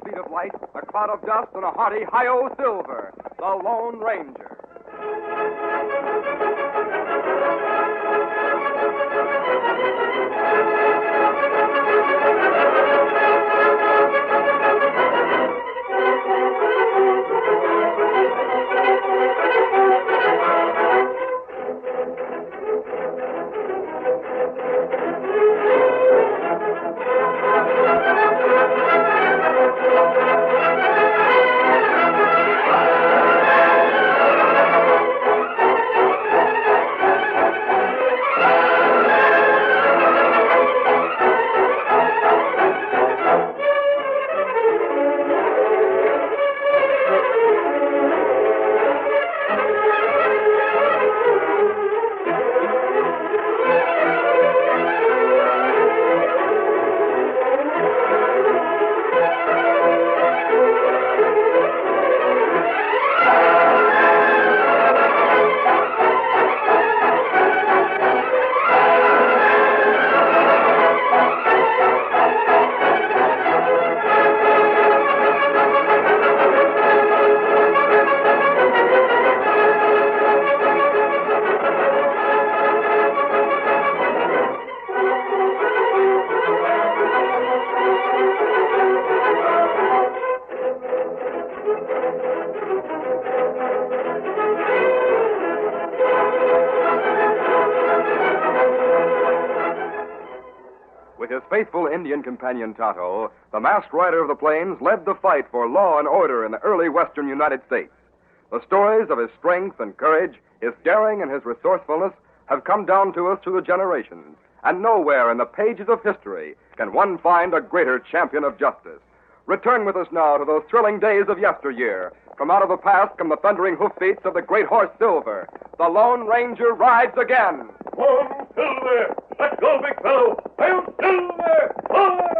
speed of light, a cloud of dust, and a hearty hi-yo silver, the Lone Ranger. With his faithful Indian companion Tonto, the masked rider of the plains led the fight for law and order in the early western United States. The stories of his strength and courage, his daring and his resourcefulness have come down to us through the generations, and nowhere in the pages of history can one find a greater champion of justice. Return with us now to those thrilling days of yesteryear. From out of the past come the thundering hoofbeats of the great horse Silver. The Lone Ranger rides again. Come, Silver! Let's go, big fellow! Hail, Silver! Away!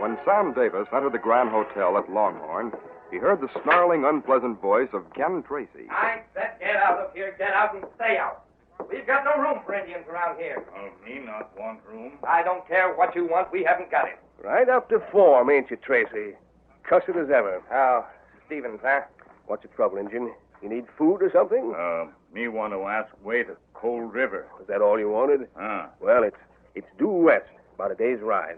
When Sam Davis entered the Grand Hotel at Longhorn, he heard the snarling, unpleasant voice of Ken Tracy. I said get out of here, get out and stay out. We've got no room for Indians around here. Me not want room. I don't care what you want, we haven't got it. Right up to form, ain't you, Tracy? Cussed as ever. Oh, Stevens, huh? What's the trouble, Injun? You need food or something? Me want to ask way to Cold River. Was that all you wanted? Well, it's due west, about a day's ride.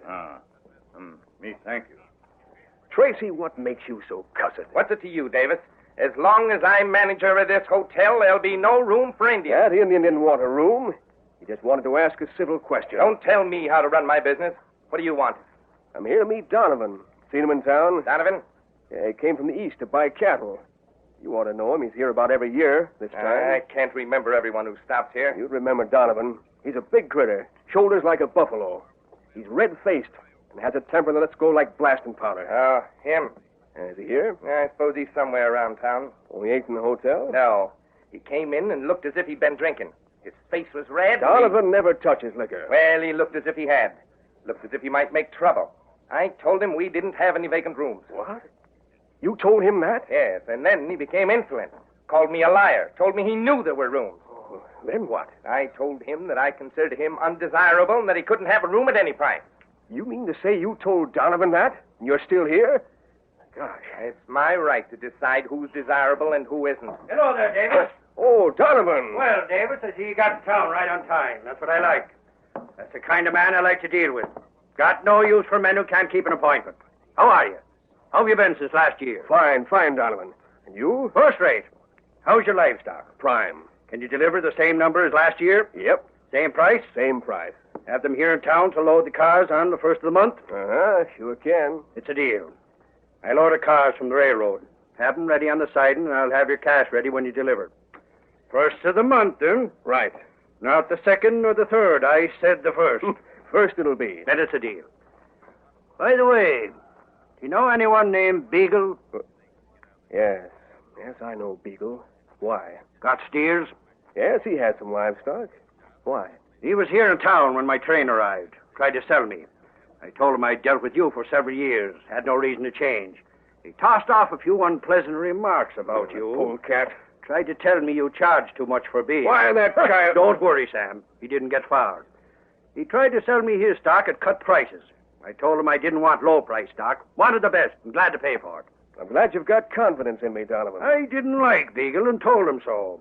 Me thank you. Tracy, what makes you so cussed? What's it to you, Davis? As long as I'm manager of this hotel, there'll be no room for Indians. That Indian didn't want a room. He just wanted to ask a civil question. Don't tell me how to run my business. What do you want? I'm here to meet Donovan. Seen him in town? Donovan? Yeah, he came from the east to buy cattle. You ought to know him. He's here about every year this time. I can't remember everyone who stops here. You'd remember Donovan. He's a big critter, shoulders like a buffalo. He's red-faced and has a temper that lets go like blasting powder. Oh, him. Is he here? I suppose he's somewhere around town. Oh, he ain't in the hotel? No. He came in and looked as if he'd been drinking. His face was red. Donovan never touches liquor. Well, he looked as if he had. Looked as if he might make trouble. I told him we didn't have any vacant rooms. What? You told him that? Yes, and then he became insolent. Called me a liar. Told me he knew there were rooms. Oh, then what? I told him that I considered him undesirable and that he couldn't have a room at any price. You mean to say you told Donovan that? And you're still here? Gosh. It's my right to decide who's desirable and who isn't. Hello there, Davis. Oh, Donovan. Well, Davis, I see you got to town right on time. That's what I like. That's the kind of man I like to deal with. Got no use for men who can't keep an appointment. How are you? How have you been since last year? Fine, Donovan. And you? First rate. How's your livestock? Prime. Can you deliver the same number as last year? Yep. Same price? Same price. Have them here in town to load the cars on the first of the month? Uh-huh, sure can. It's a deal. I'll order cars from the railroad. Have them ready on the siding, and I'll have your cash ready when you deliver. First of the month, then? Right. Not the second or the third. I said the first. First it'll be. Then it's a deal. By the way, do you know anyone named Beagle? Yes. Yes, I know Beagle. Why? Got steers? Yes, he had some livestock. Why? He was here in town when my train arrived. Tried to sell me. I told him I'd dealt with you for several years. Had no reason to change. He tossed off a few unpleasant remarks about you. Polecat. tried to tell me you charged too much for beer. Why, that child... Don't worry, Sam. He didn't get far. He tried to sell me his stock at cut prices. I told him I didn't want low-price stock. Wanted the best and glad to pay for it. I'm glad you've got confidence in me, Donovan. I didn't like Beagle and told him so.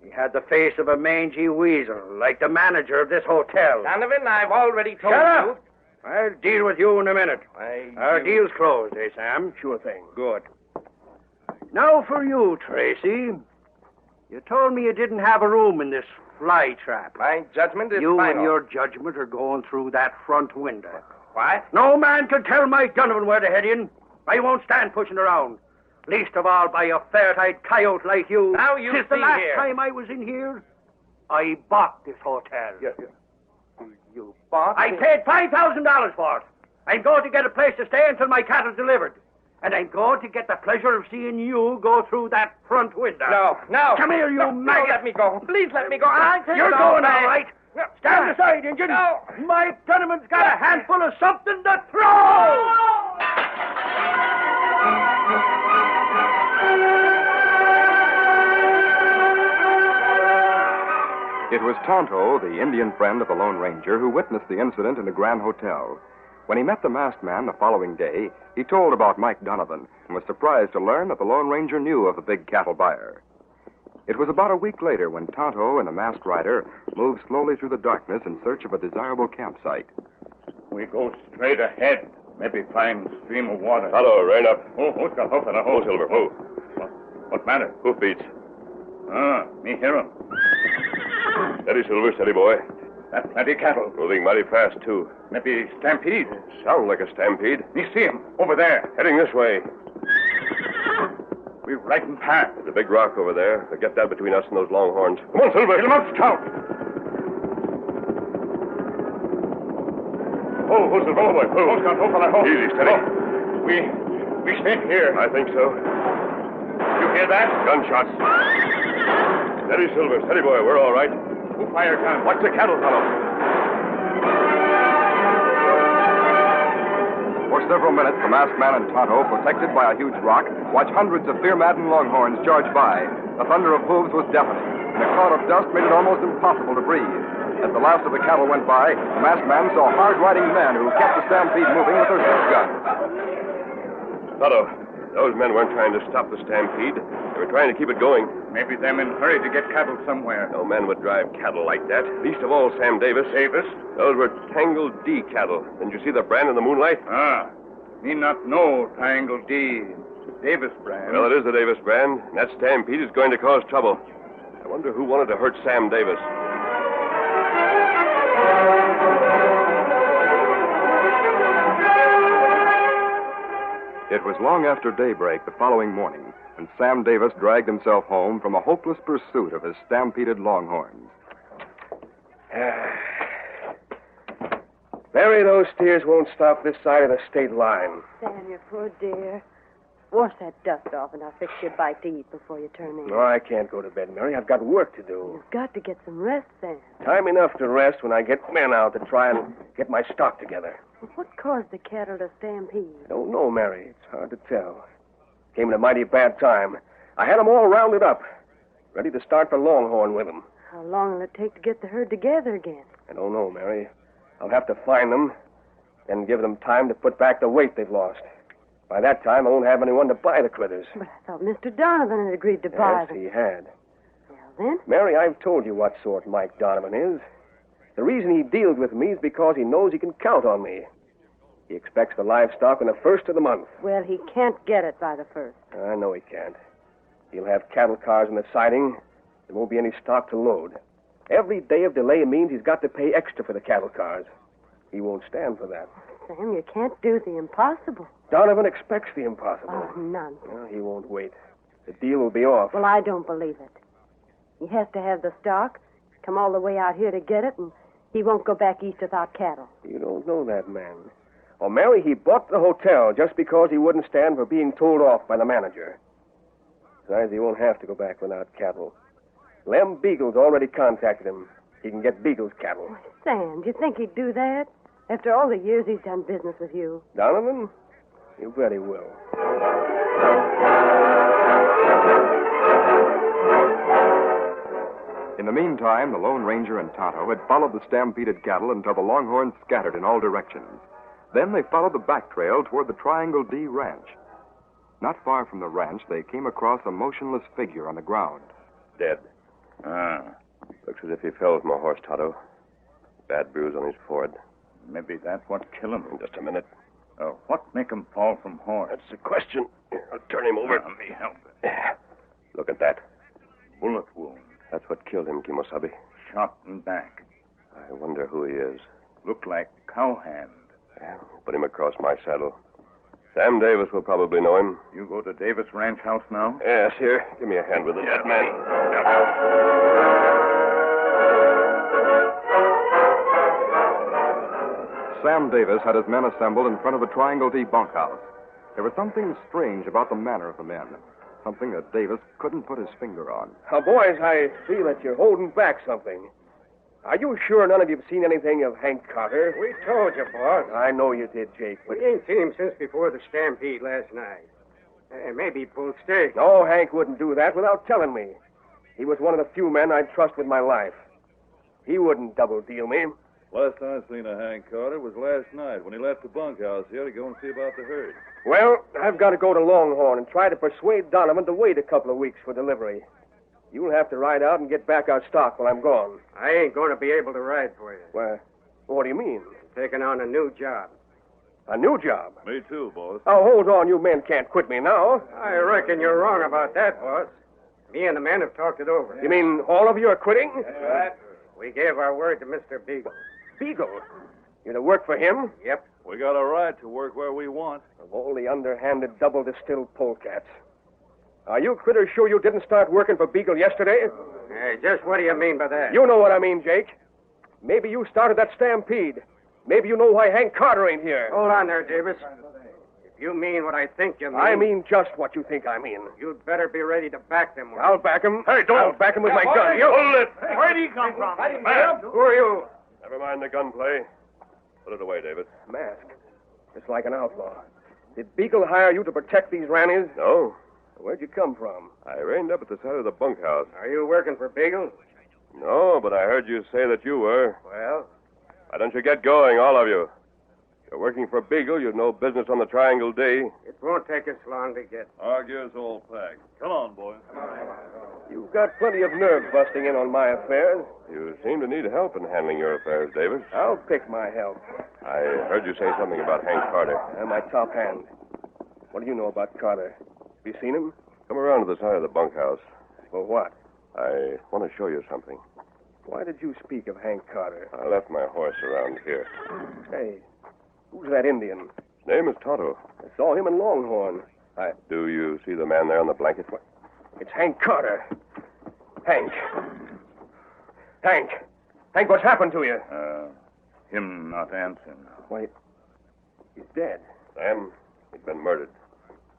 He had the face of a mangy weasel, like the manager of this hotel. Donovan, I've already told Shut you. up! I'll deal with you in a minute. Our deal's closed, eh, Sam? Sure thing. Good. Now for you, Tracy. You told me you didn't have a room in this fly trap. My judgment is You final. and your judgment are going through that front window. What? No man can tell Mike Donovan where to head in. I won't stand pushing around. Least of all by a fair-eyed coyote like you. Now you Since the see last here. time I was in here, I bought this hotel. You bought I paid $5,000 for it. I'm going to get a place to stay until my cattle's delivered. And I'm going to get the pleasure of seeing you go through that front window. No. Come here, you no, maggot. let me go. Please let me go. I'll take You're it going back. all right. Stand aside, Injun. No. Mike Donovan's got a handful of something to throw. It was Tonto, the Indian friend of the Lone Ranger, who witnessed the incident in the Grand Hotel. When he met the masked man the following day, he told about Mike Donovan and was surprised to learn that the Lone Ranger knew of the big cattle buyer. It was about a week later when Tonto and the masked rider moved slowly through the darkness in search of a desirable campsite. We go straight ahead. Maybe find stream of water. Hello, rein up. Oh, who's got hoof and a Oh, hole? Silver, move. What matter? Hoofbeats. Me hear 'em. Steady, Silver, steady, boy. That plenty cattle. Moving mighty fast, too. Maybe stampede. Sound like a stampede. Me see 'em over there. Heading this way. We right in path. There's a big rock over there. They'll get that between us and those longhorns. Come on, Silver. Get 'em up, Scout. Oh, Silver, oh, boy. Oh, Scout, hoof and a hole. Easy, steady. Oh, we stay here. I think so. You hear that? Gunshots. Steady, Silver, steady, boy. We're all right. Who fire gun? Watch the cattle, fellow. For several minutes, the masked man and Tonto, protected by a huge rock, watched hundreds of fear-maddened longhorns charge by. The thunder of hooves was deafening, and a cloud of dust made it almost impossible to breathe. As the last of the cattle went by, the masked man saw hard-riding men who kept the stampede moving with their six guns. Tonto, those men weren't trying to stop the stampede. They were trying to keep it going. Maybe them in hurry to get cattle somewhere. No man would drive cattle like that. Least of all Sam Davis. Davis? Those were Tangle D cattle. Didn't you see the brand in the moonlight? Me not know Triangle D. Davis brand. Well, it is the Davis brand, and that stampede is going to cause trouble. I wonder who wanted to hurt Sam Davis. It was long after daybreak the following morning when Sam Davis dragged himself home from a hopeless pursuit of his stampeded longhorns. Mary, those steers won't stop this side of the state line. Sam, you poor dear. Wash that dust off and I'll fix you a bite to eat before you turn in. No, I can't go to bed, Mary. I've got work to do. You've got to get some rest, Sam. Time enough to rest when I get men out to try and get my stock together. Well, what caused the cattle to stampede? I don't know, Mary. It's hard to tell. Came at a mighty bad time. I had them all rounded up, ready to start for Longhorn with them. How long will it take to get the herd together again? I don't know, Mary. I'll have to find them, then give them time to put back the weight they've lost. By that time, I won't have anyone to buy the critters. But I thought Mr. Donovan had agreed to buy Yes, them. he had. Well, then? Mary, I've told you what sort Mike Donovan is. The reason he deals with me is because he knows he can count on me. He expects the livestock on the first of the month. Well, he can't get it by the first. I know he can't. He'll have cattle cars in the siding. There won't be any stock to load. Every day of delay means he's got to pay extra for the cattle cars. He won't stand for that. Sam, you can't do the impossible. Donovan expects the impossible. Oh, nonsense. Well, he won't wait. The deal will be off. Well, I don't believe it. He has to have the stock, come all the way out here to get it, and he won't go back east without cattle. You don't know that man. Oh, Mary, he bought the hotel just because he wouldn't stand for being told off by the manager. Besides, he won't have to go back without cattle. Lem Beagle's already contacted him. He can get Beagle's cattle. Oh, Sam, do you think he'd do that? After all the years he's done business with you. Donovan? You bet he will. In the meantime, the Lone Ranger and Tonto had followed the stampeded cattle until the longhorns scattered in all directions. Then they followed the back trail toward the Triangle D ranch. Not far from the ranch, they came across a motionless figure on the ground. Dead. Looks as if he fell from a horse, Tonto. Bad bruise on his forehead. Maybe that's what killed him. Just a minute. What make him fall from horse? That's the question. Here, I'll turn him over. Let me help it. Yeah. Look at that. Bullet wound. That's what killed him, Kimosabe. Shot in back. I wonder who he is. Look like cowhand. Yeah, put him across my saddle. Sam Davis will probably know him. You go to Davis Ranch House now? Yes, here. Give me a hand with it, that man. Sam Davis had his men assembled in front of the Triangle D bunkhouse. There was something strange about the manner of the men. Something that Davis couldn't put his finger on. Boys, I feel that you're holding back something. Are you sure none of you have seen anything of Hank Carter? We told you, boss. I know you did, Jake, but... We ain't seen him since before the stampede last night. Maybe he pulled stake. No, Hank wouldn't do that without telling me. He was one of the few men I'd trust with my life. He wouldn't double deal me. Last I seen of Hank Carter was last night when he left the bunkhouse here to go and see about the herd. Well, I've got to go to Longhorn and try to persuade Donovan to wait a couple of weeks for delivery. You'll have to ride out and get back our stock while I'm gone. I ain't going to be able to ride for you. Well, what do you mean? I'm taking on a new job. A new job? Me too, boss. Oh, hold on. You men can't quit me now. I reckon you're wrong about that, boss. Me and the men have talked it over. You mean all of you are quitting? That's right. We gave our word to Mr. Beagle. Beagle? You're to work for him? Yep. We got a right to work where we want. Of all the underhanded, double-distilled polecats. Are you critters sure you didn't start working for Beagle yesterday? Hey, just what do you mean by that? You know what I mean, Jake. Maybe you started that stampede. Maybe you know why Hank Carter ain't here. Hold on there, Davis. If you mean what I think you mean... I mean just what you think I mean. You'd better be ready to back them. I'll back him. Hey, don't! I'll back him with my gun. You... Hold it! Where'd he come from? Man! Who are you? Never mind the gunplay. Put it away, David. Mask. Just like an outlaw. Did Beagle hire you to protect these rannies? No. Where'd you come from? I reined up at the side of the bunkhouse. Are you working for Beagle? No, but I heard you say that you were. Well? Why don't you get going, all of you? If you're working for Beagle, you've no business on the Triangle D. It won't take us long to get... Our gear's all packed. Come on, boy. You've got plenty of nerve busting in on my affairs. You seem to need help in handling your affairs, Davis. I'll pick my help. I heard you say something about Hank Carter. My top hand. What do you know about Carter? Have you seen him? Come around to the side of the bunkhouse. For what? I want to show you something. Why did you speak of Hank Carter? I left my horse around here. Hey, who's that Indian? His name is Tonto. I saw him in Longhorn. Do you see the man there on the blanket? What? It's Hank Carter. Hank. Hank. Hank, what's happened to you? Him not answering. Wait. He's dead. Sam, he's been murdered.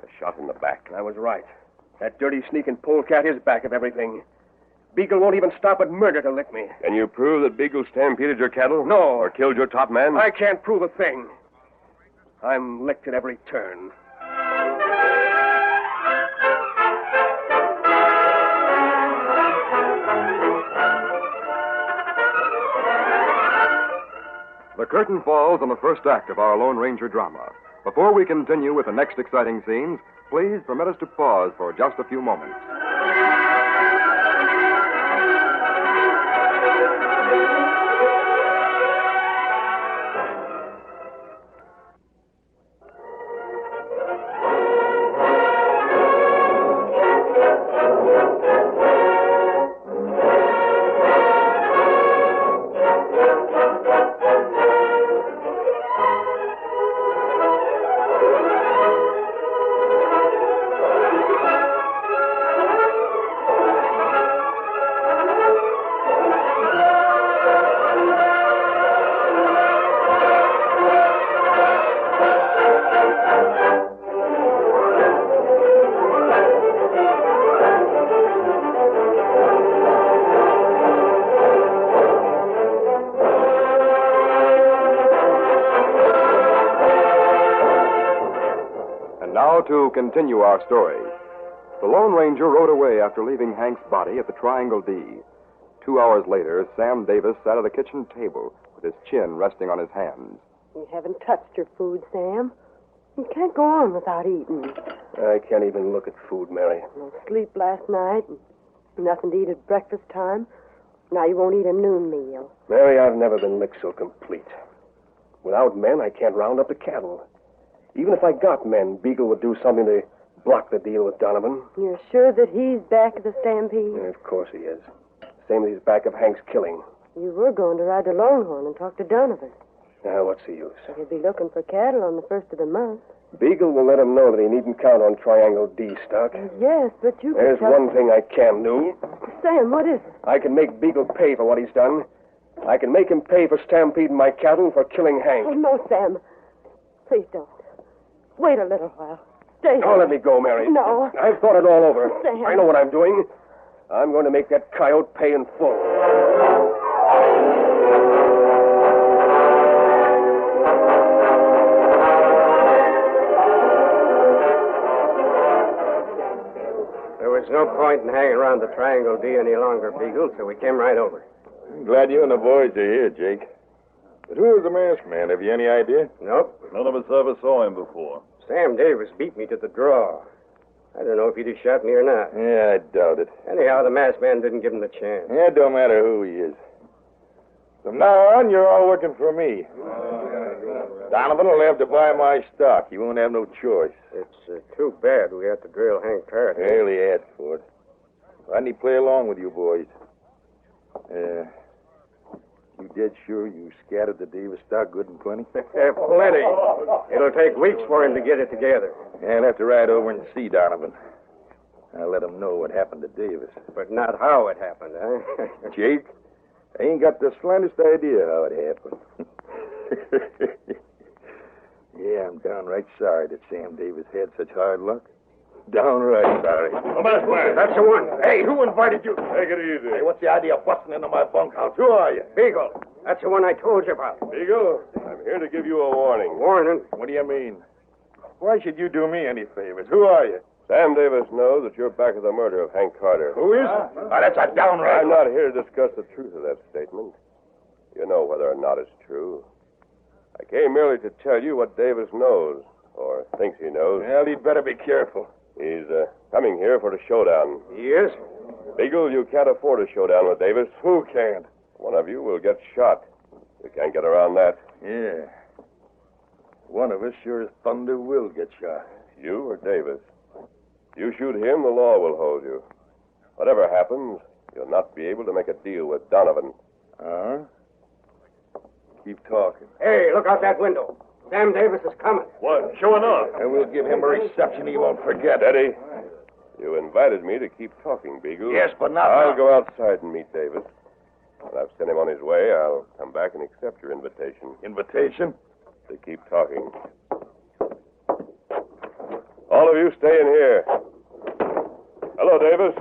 A shot in the back. I was right. That dirty sneaking polecat is back of everything. Beagle won't even stop at murder to lick me. Can you prove that Beagle stampeded your cattle? No. Or killed your top man? I can't prove a thing. I'm licked at every turn. The curtain falls on the first act of our Lone Ranger drama. Before we continue with the next exciting scenes, please permit us to pause for just a few moments. Now to continue our story. The Lone Ranger rode away after leaving Hank's body at the Triangle D. 2 hours later, Sam Davis sat at a kitchen table with his chin resting on his hands. You haven't touched your food, Sam. You can't go on without eating. I can't even look at food, Mary. No sleep last night. Nothing to eat at breakfast time. Now you won't eat a noon meal. Mary, I've never been licked so complete. Without men, I can't round up the cattle. Even if I got men, Beagle would do something to block the deal with Donovan. You're sure that he's back at the stampede? Yeah, of course he is. Same as he's back of Hank's killing. You were going to ride the Longhorn and talk to Donovan. Now, what's the use? He'll be looking for cattle on the first of the month. Beagle will let him know that he needn't count on Triangle D stock. Yes, but you There's can one thing I can do. Sam, what is it? I can make Beagle pay for what he's done. I can make him pay for stampeding my cattle and for killing Hank. Oh, no, Sam. Please don't. Wait a little while. Stay Don't let me go, Mary. No. I've thought it all over. Sam. I know what I'm doing. I'm going to make that coyote pay in full. There was no point in hanging around the Triangle D any longer, Beagle, so we came right over. I'm glad you and the boys are here, Jake. But who is the masked man? Have you any idea? Nope. None of us ever saw him before. Sam Davis beat me to the draw. I don't know if he'd have shot me or not. Yeah, I doubt it. Anyhow, the masked man didn't give him the chance. Yeah, it don't matter who he is. From now on, you're all working for me. Donovan will have to buy my stock. He won't have no choice. It's too bad we had to drill Hank Carter. Well, he asked for it. Why didn't he play along with you boys? You dead sure you scattered the Davis stock good and plenty? Plenty. It'll take weeks for him to get it together. Yeah, I'll have to ride over and see Donovan. I'll let him know what happened to Davis. But not how it happened, huh? Jake, I ain't got the slightest idea how it happened. Yeah, I'm downright sorry that Sam Davis had such hard luck. Downright sorry. That's the one. Hey, who invited you? Take it easy. Hey, what's the idea of busting into my bunkhouse? Who are you? Beagle. That's the one I told you about. Beagle, I'm here to give you a warning. Warning? What do you mean? Why should you do me any favors? Who are you? Sam Davis knows that you're back of the murder of Hank Carter. Who is? That's a downright... I'm not here to discuss the truth of that statement. You know whether or not it's true. I came merely to tell you what Davis knows, or thinks he knows. Well, he'd better be careful. He's coming here for a showdown. He is? Beagle, you can't afford a showdown with Davis. Who can't? One of you will get shot. You can't get around that. Yeah. One of us sure as thunder will get shot. You or Davis. You shoot him, the law will hold you. Whatever happens, you'll not be able to make a deal with Donovan. Uh-huh. Keep talking. Hey, look out that window. Sam Davis is coming. What? Showing up. And we'll give him a reception he won't forget. Eddie, you invited me to keep talking, Beagle. Yes, but not I'll now. go outside and meet Davis. When I've sent him on his way, I'll come back and accept your invitation. Invitation? To keep talking. All of you stay in here. Hello, Davis.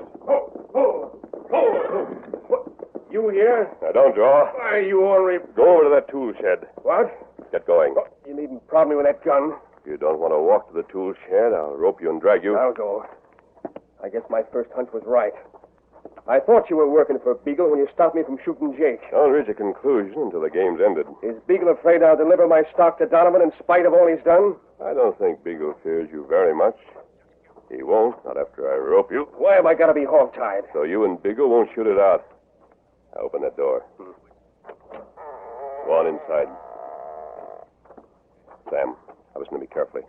You here? Now, don't draw. Why, you already... Go over to that tool shed. What? Get going. You needn't prod me with that gun. If you don't want to walk to the tool shed, I'll rope you and drag you. I'll go. I guess my first hunch was right. I thought you were working for Beagle when you stopped me from shooting Jake. Don't reach a conclusion until the game's ended. Is Beagle afraid I'll deliver my stock to Donovan in spite of all he's done? I don't think Beagle fears you very much. He won't, not after I rope you. Why have I got to be hog-tied? So you and Beagle won't shoot it out. Now open that door. Go on inside. Sam, now listen to me carefully.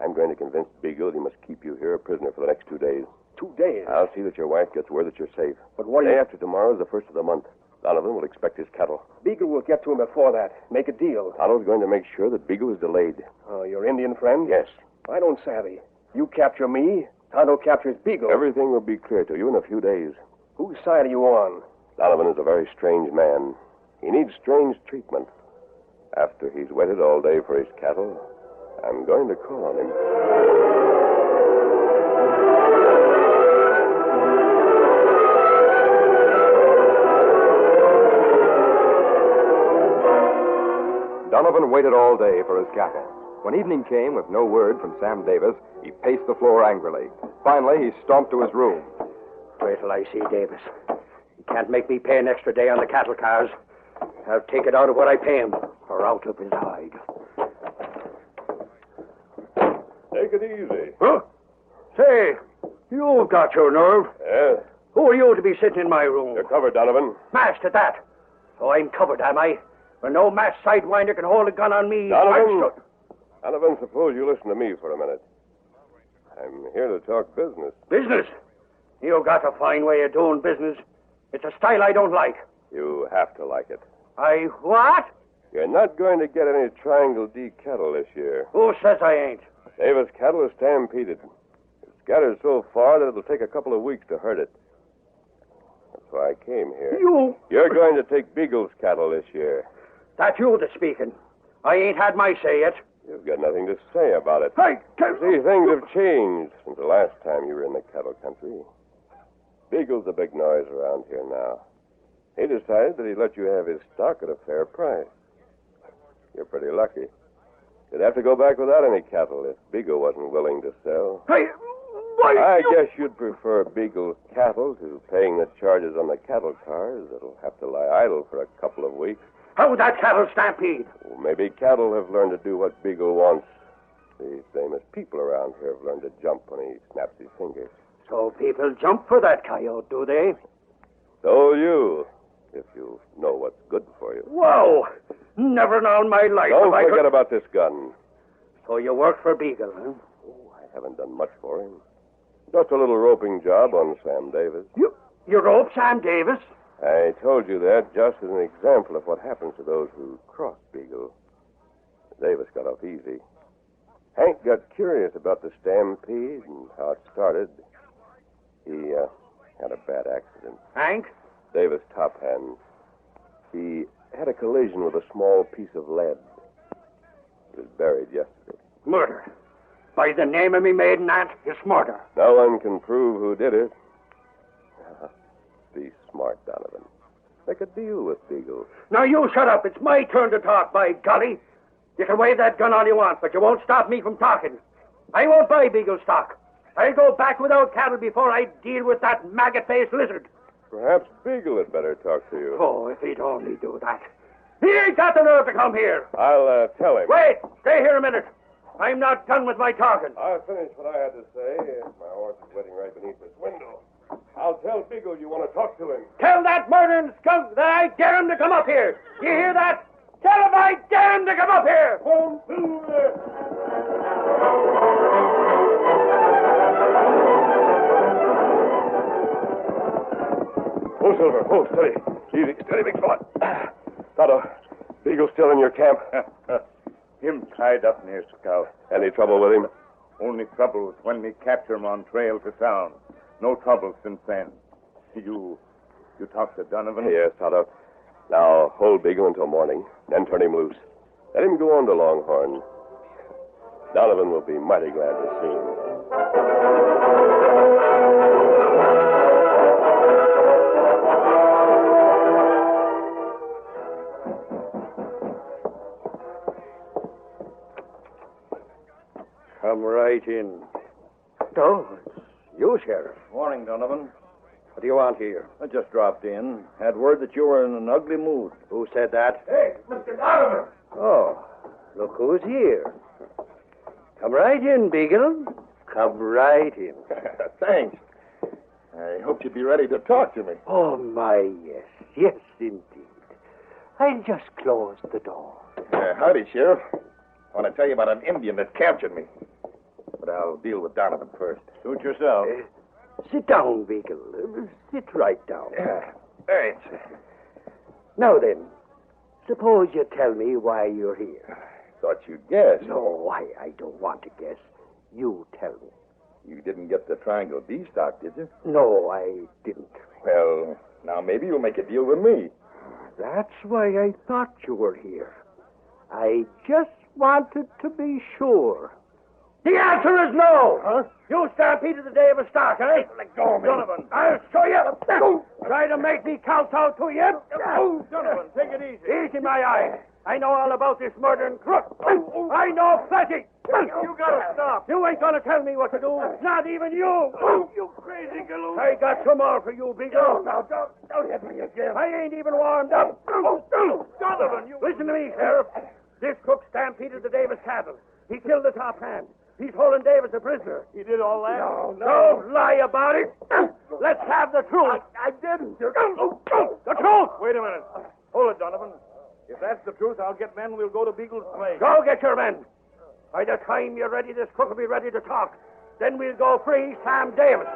I'm going to convince Beagle that he must keep you here a prisoner for the next 2 days. 2 days? I'll see that your wife gets word that you're safe. But what do Day you... after tomorrow is the first of the month. Donovan will expect his cattle. Beagle will get to him before that. Make a deal. Tonto's going to make sure that Beagle is delayed. Oh, your Indian friend? Yes. I don't savvy. You capture me, Tonto captures Beagle. Everything will be clear to you in a few days. Whose side are you on? Donovan is a very strange man. He needs strange treatment. After he's waited all day for his cattle, I'm going to call on him. Donovan waited all day for his cattle. When evening came with no word from Sam Davis, he paced the floor angrily. Finally, he stomped to his room. Wait till I see Davis. He can't make me pay an extra day on the cattle cars. I'll take it out of what I pay him, or out of his hide. Take it easy. Huh? Say, you've got your nerve. Yeah, Who are you to be sitting in my room? you're covered, Donovan. Masked at that. So I'm covered, am I? When no masked sidewinder can hold a gun on me. Donovan? Donovan, suppose you listen to me for a minute. I'm here to talk business. Business? You got a fine way of doing business. It's a style I don't like. You have to like it. I what? You're not going to get any Triangle D cattle this year. Who says I ain't? Davis cattle is stampeded. It's scattered so far that it'll take a couple of weeks to herd it. That's why I came here. You're going to take Beagle's cattle this year. That's you that's speaking. I ain't had my say yet. You've got nothing to say about it. Hey, See, things have changed since the last time you were in the cattle country. Beagle's a big noise around here now. He decided that he'd let you have his stock at a fair price. You're pretty lucky. You'd have to go back without any cattle if Beagle wasn't willing to sell. Hey, why? I guess you'd prefer Beagle's cattle to paying the charges on the cattle cars that'll have to lie idle for a couple of weeks. How'd that cattle stampede? Well, maybe cattle have learned to do what Beagle wants. The same as people around here have learned to jump when he snaps his fingers. So people jump for that coyote, do they? So you, if you know what's good for you. Whoa! Never in my life Don't have I forget heard... about this gun. So you work for Beagle, huh? Oh, I haven't done much for him. Just a little roping job on Sam Davis. You rope Sam Davis? I told you that just as an example of what happens to those who cross Beagle. Davis got off easy. Hank got curious about the stampede and how it started. He had a bad accident. Hank? Davis' top hand. He had a collision with a small piece of lead. It was buried yesterday. Murder. By the name of me maiden aunt, it's murder. No one can prove who did it. Be smart, Donovan. Make a deal with Beagle. Now you shut up. It's my turn to talk, by golly. You can wave that gun all you want, but you won't stop me from talking. I won't buy Beagle stock. I'll go back without cattle before I deal with that maggot-faced lizard. Perhaps Beagle had better talk to you. Oh, if he'd only do that. He ain't got the nerve to come here. I'll tell him. Wait. Stay here a minute. I'm not done with my talking. I'll finish what I had to say. My horse is waiting right beneath this window. I'll tell Beagle you want to talk to him. Tell that murdering skunk that I dare him to come up here. You hear that? Tell him I dare him to come up here. Oh, Silver. Oh, steady. Easy. Steady, big fella. Tonto, Beagle's still in your camp. Him tied up near Scout. Any trouble with him? Only trouble was when we capture him on trail to town. No trouble since then. You talked to Donovan? Yes, Tonto. Now, hold Beagle until morning, then turn him loose. Let him go on to Longhorn. Donovan will be mighty glad to see him. Come right in. Oh, it's you, Sheriff. Morning, Donovan. What do you want here? I just dropped in. Had word that you were in an ugly mood. Who said that? Hey, Mr. Donovan! Oh, look who's here. Come right in, Beagle. Come right in. Thanks. I hoped you'd be ready to talk to me. Oh, my, yes. Yes, indeed. I'll just close the door. Howdy, Sheriff. I want to tell you about an Indian that captured me. But I'll deal with Donovan first. Suit yourself. Sit down, Beagle. Sit right down. Thanks. Now then, suppose you tell me why you're here. Thought you'd guess. No, I don't want to guess. You tell me. You didn't get the Triangle D stock, did you? No, I didn't. Well, now maybe you'll make a deal with me. That's why I thought you were here. I just wanted to be sure. The answer is no. Huh? You stampeded the day of a stock, eh? Let go of me. Donovan, I'll show you. Try to make me kowtow to you. Donovan, take it easy. Easy, my eye. I know all about this murdering crook. I know plenty. You gotta stop. You ain't gonna tell me what to do. Not even you. You crazy galoot. I got some more for you, Beagle. Don't hit me again. I ain't even warmed up. Donovan, you... Listen to me, Sheriff. This crook stampeded the Davis cattle. He killed the top hand. He's holding Davis a prisoner. He did all that? No. Don't lie about it. Let's have the truth. I didn't. The truth. Wait a minute. Hold it, Donovan. If that's the truth, I'll get men. We'll go to Beagle's place. Go get your men. By the time you're ready, this crook will be ready to talk. Then we'll go free Sam Davis.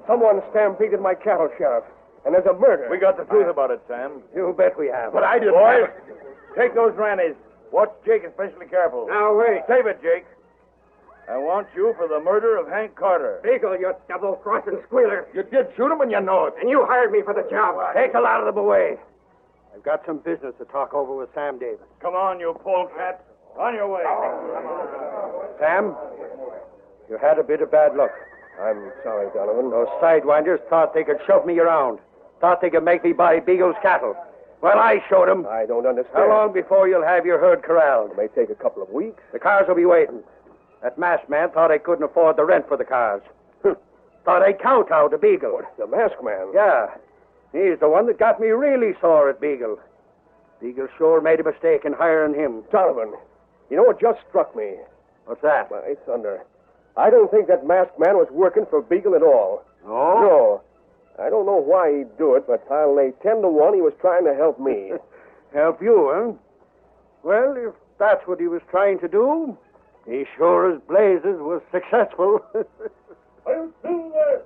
Someone stampeded my cattle, Sheriff. And there's a murder. We got the truth about it, Sam. You bet we have. But I didn't. Boys, take those rannies. Watch Jake especially careful. Now, wait. Save it, Jake. I want you for the murder of Hank Carter. Beagle, you double-crossing squealer. You did shoot him and you know it. And you hired me for the job. Take a lot of them away. I've got some business to talk over with Sam Davis. Come on, you polecat. On your way. Sam, you had a bit of bad luck. I'm sorry, Donovan. Those sidewinders thought they could shove me around. Thought they could make me buy Beagle's cattle. Well, I showed them. I don't understand. How long before you'll have your herd corralled? It may take a couple of weeks. The cars will be waiting. That masked man thought I couldn't afford the rent for the cars. Thought I'd kowtow to Beagle. The masked man? Yeah. He's the one that got me really sore at Beagle. Beagle sure made a mistake in hiring him. Donovan, you know what just struck me? What's that? My thunder. I don't think that masked man was working for Beagle at all. No? No. I don't know why he'd do it, but I'll lay 10 to 1 he was trying to help me. Help you, huh? Well, if that's what he was trying to do, he sure as blazes was successful. I'm still there.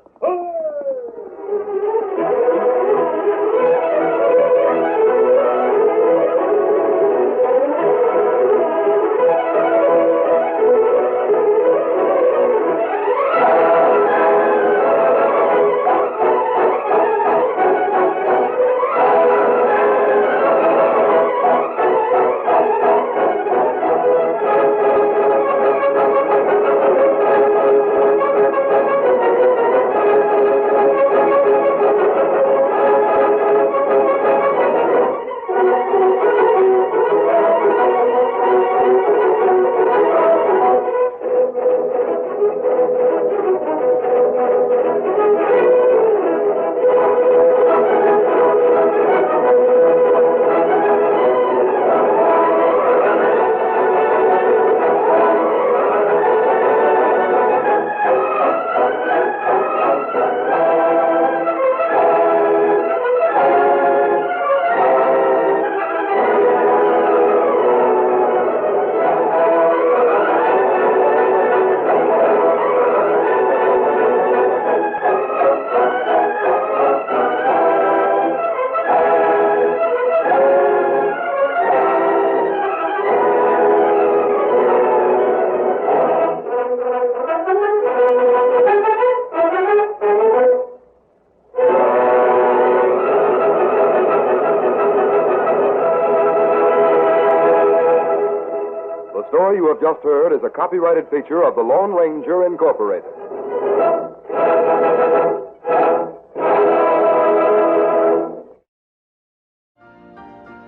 The story you have just heard is a copyrighted feature of the Lone Ranger Incorporated.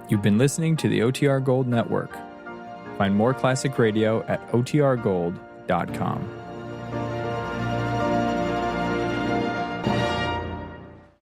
You've been listening to the OTR Gold Network. Find more classic radio at otrgold.com.